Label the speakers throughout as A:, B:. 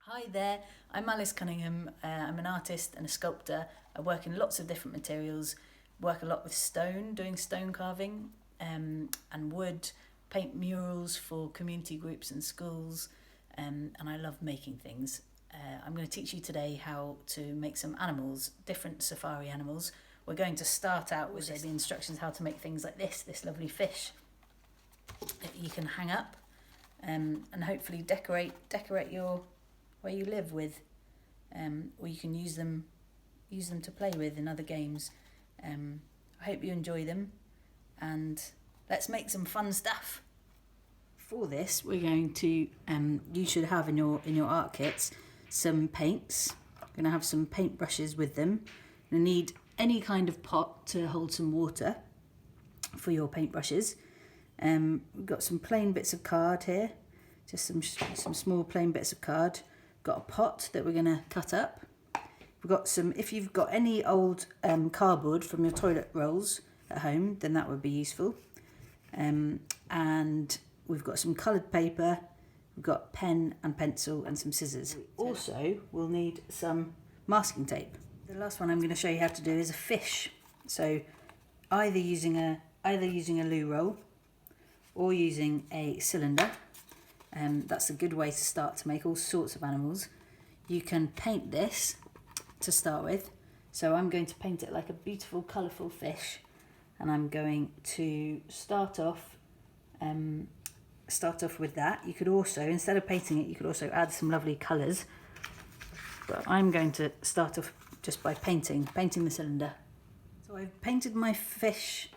A: Hi there, I'm Alice Cunningham. I'm an artist and a sculptor. I work in lots of different materials, work a lot with stone, doing stone carving, and wood, paint murals for community groups and schools, and I love making things. I'm going to teach you today how to make some animals, different safari animals. We're going to start out with the instructions how to make things like this lovely fish that you can hang up, and hopefully decorate your where you live with, or you can use them to play with in other games. I hope you enjoy them, and let's make some fun stuff. For this, we're going to you should have in your art kits some paints. We're going to have some paint brushes with them. You need any kind of pot to hold some water for your paint brushes. We've got some plain bits of card here, just some small plain bits of card. Got a pot that we're going to cut up. We've got some, if you've got any old cardboard from your toilet rolls at home, then that would be useful. And we've got some coloured paper, we've got pen and pencil and some scissors. We also will need some masking tape. The last one I'm going to show you how to do is a fish. So either using a loo roll or using a cylinder. That's a good way to start to make all sorts of animals. You can paint this to start with. So I'm going to paint it like a beautiful, colourful fish, and I'm going to start off with that. You could also, instead of painting it, you could also add some lovely colours. But I'm going to start off just by painting the cylinder. So I've painted my fish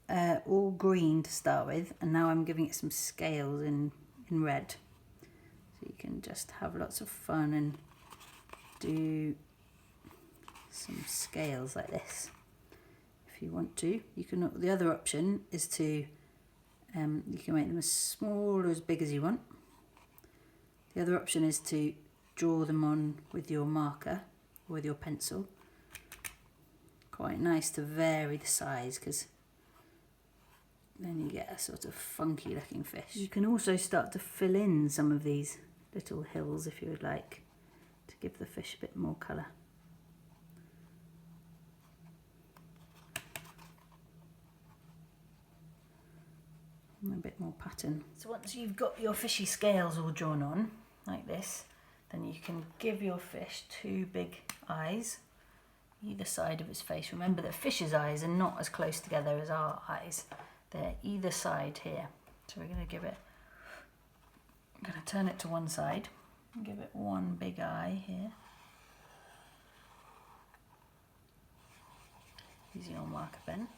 A: all green to start with, and now I'm giving it some scales in red, so you can just have lots of fun and do some scales like this if you want to. You can. The other option is to you can make them as small or as big as you want. The other option is to draw them on with your marker or with your pencil. Quite nice to vary the size, because then you get a sort of funky looking fish. You can also start to fill in some of these little hills if you would like, to give the fish a bit more colour. And a bit more pattern. So once you've got your fishy scales all drawn on, like this, then you can give your fish two big eyes, either side of its face. Remember that fish's eyes are not as close together as our eyes. They're either side here. So we're going to turn it to one side and give it one big eye here. Using your marker pen.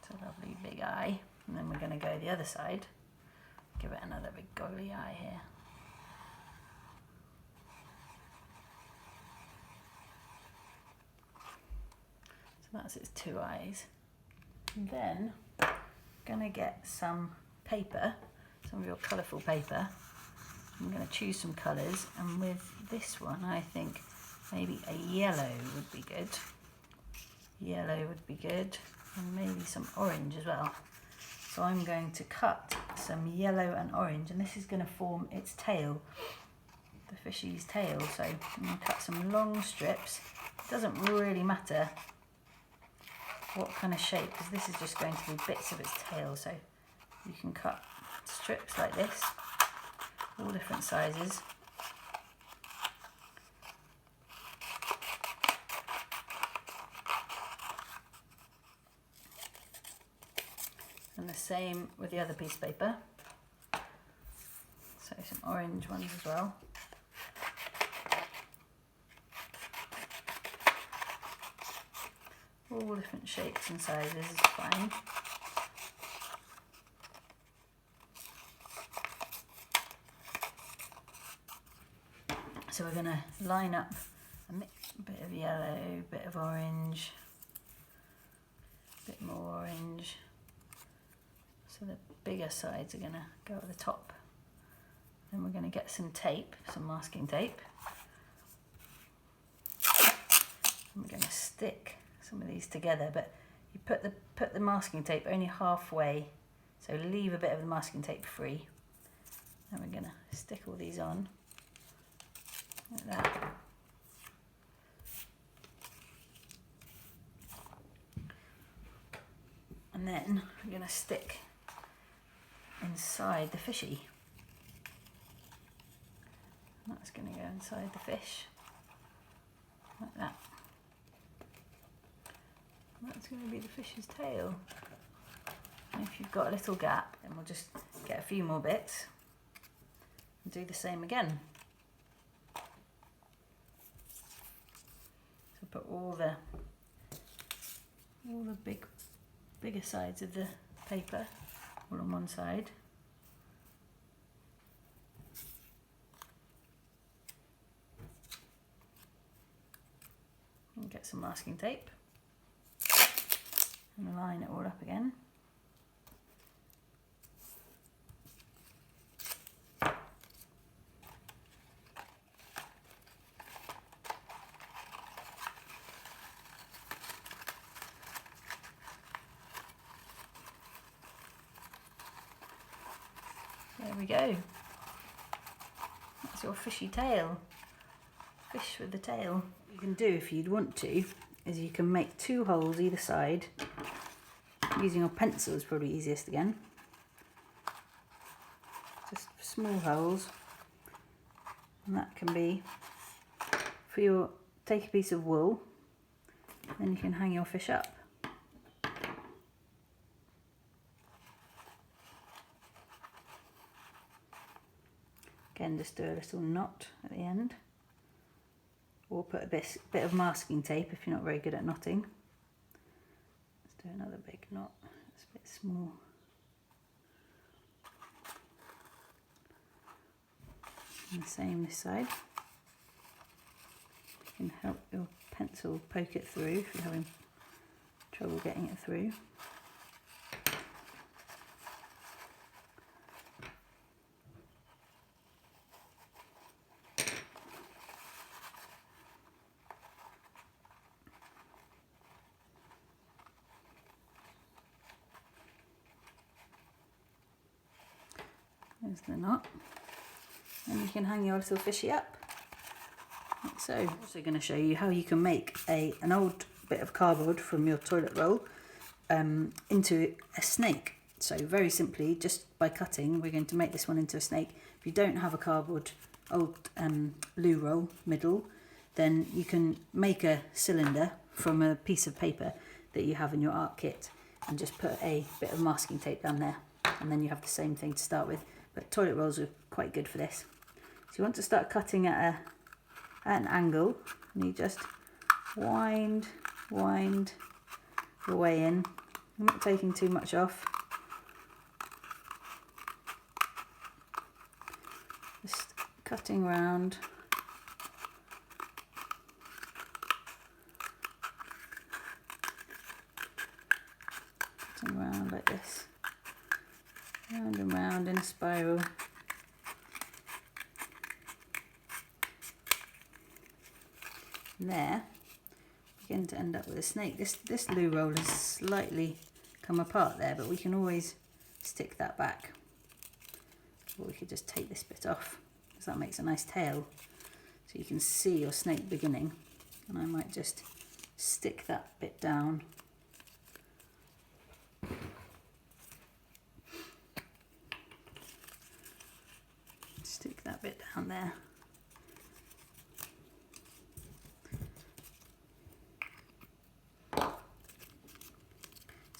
A: It's a lovely big eye. And then we're going to go the other side. Give it another big goggly eye here. So that's its two eyes. And then I'm going to get some paper, some of your colourful paper. I'm going to choose some colours, and with this one I think maybe a yellow would be good. Yellow would be good, and maybe some orange as well. So I'm going to cut some yellow and orange, and this is going to form its tail, the fishy's tail. So I'm going to cut some long strips. It doesn't really matter what kind of shape, because this is just going to be bits of its tail, so you can cut strips like this, all different sizes. And the same with the other piece of paper, so some orange ones as well. All different shapes and sizes is fine. So we're going to line up a bit of yellow, a bit of orange, a bit more orange. So the bigger sides are going to go at the top. Then we're going to get some tape, some masking tape. And we're going to stick some of these together, but you put the masking tape only halfway, so leave a bit of the masking tape free, And we're going to stick all these on like that. And then we're going to stick inside the fishy. And that's going to go inside the fish like that. And that's going to be the fish's tail. And if you've got a little gap, then we'll just get a few more bits and do the same again. So put all the bigger sides of the paper all on one side. And get some masking tape and line it all up again. There we go. That's your fishy tail. Fish with the tail. What you can do if you'd want to is you can make 2 holes either side. Using your pencil is probably easiest again. Just small holes. And that can be for your, take a piece of wool, then you can hang your fish up. Again, just do a little knot at the end, or put a bit of masking tape if you're not very good at knotting. Let's do another big knot, it's a bit small. And the same this side. You can help your pencil poke it through if you're having trouble getting it through. There's the knot, and you can hang your little fishy up, like so. I'm also going to show you how you can make an old bit of cardboard from your toilet roll into a snake. So very simply, just by cutting, we're going to make this one into a snake. If you don't have a cardboard old loo roll middle, then you can make a cylinder from a piece of paper that you have in your art kit and just put a bit of masking tape down there, and then you have the same thing to start with. But toilet rolls are quite good for this. So you want to start cutting at an angle, and you just wind your way in. I'm not taking too much off. Just cutting round. Cutting round like this. Round and round in a spiral. And there, begin to end up with a snake. This loo roll has slightly come apart there, but we can always stick that back. Or we could just take this bit off, because that makes a nice tail. So you can see your snake beginning. And I might just stick that bit down. Stick that bit down there.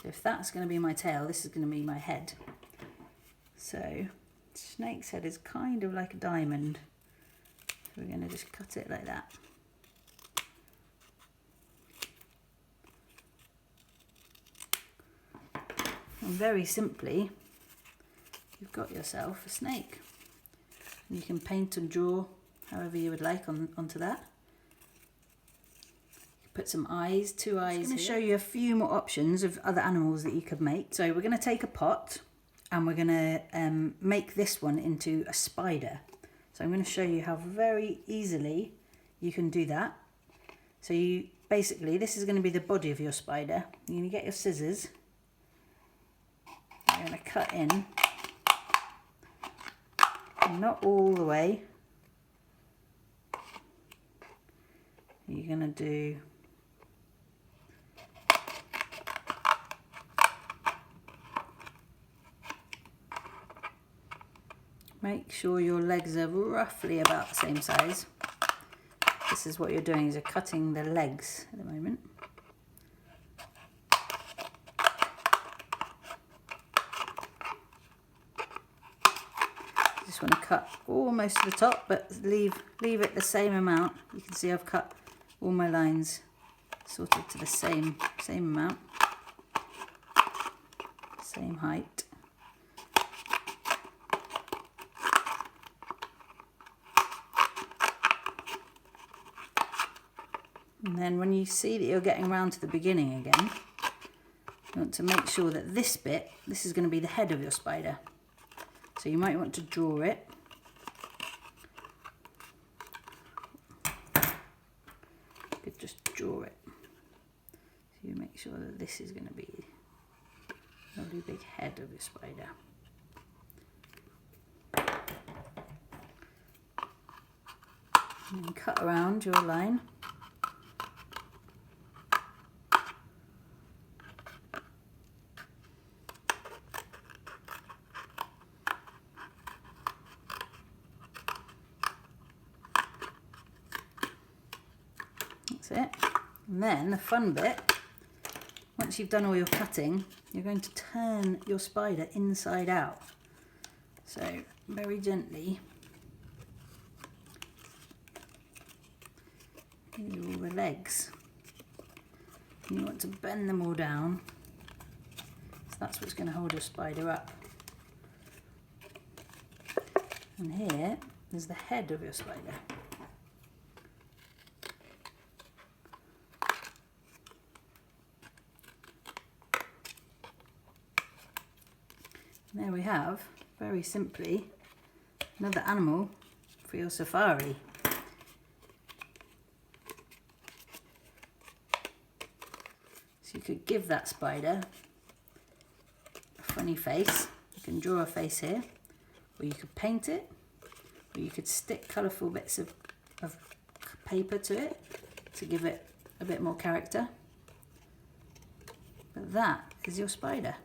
A: So if that's going to be my tail, this is going to be my head. So snake's head is kind of like a diamond. So we're going to just cut it like that. And very simply, you've got yourself a snake. You can paint and draw however you would like onto that. Put some eyes, 2 eyes. I'm going to show you a few more options of other animals that you could make. So we're going to take a pot and we're going to make this one into a spider. So I'm going to show you how very easily you can do that. So you basically, this is going to be the body of your spider. You're going to get your scissors. You're going to cut in Not all the way. You're going to do make sure your legs are roughly about the same size. This is what you're doing, is you're cutting the legs at the moment. Just want to cut almost to the top, but leave it the same amount. You can see I've cut all my lines sort of to the same amount, same height. And then when you see that you're getting around to the beginning again, you want to make sure that this bit, this is going to be the head of your spider. So you might want to draw it. You could just draw it. So you make sure that this is going to be a really big head of your spider. And then cut around your line. That's it. And then the fun bit, once you've done all your cutting, you're going to turn your spider inside out. So very gently, these are all the legs. And you want to bend them all down. So that's what's going to hold your spider up. And here is the head of your spider. And there we have, very simply, another animal for your safari. So you could give that spider a funny face. You can draw a face here, or you could paint it, or you could stick colourful bits of paper to it to give it a bit more character. But that is your spider.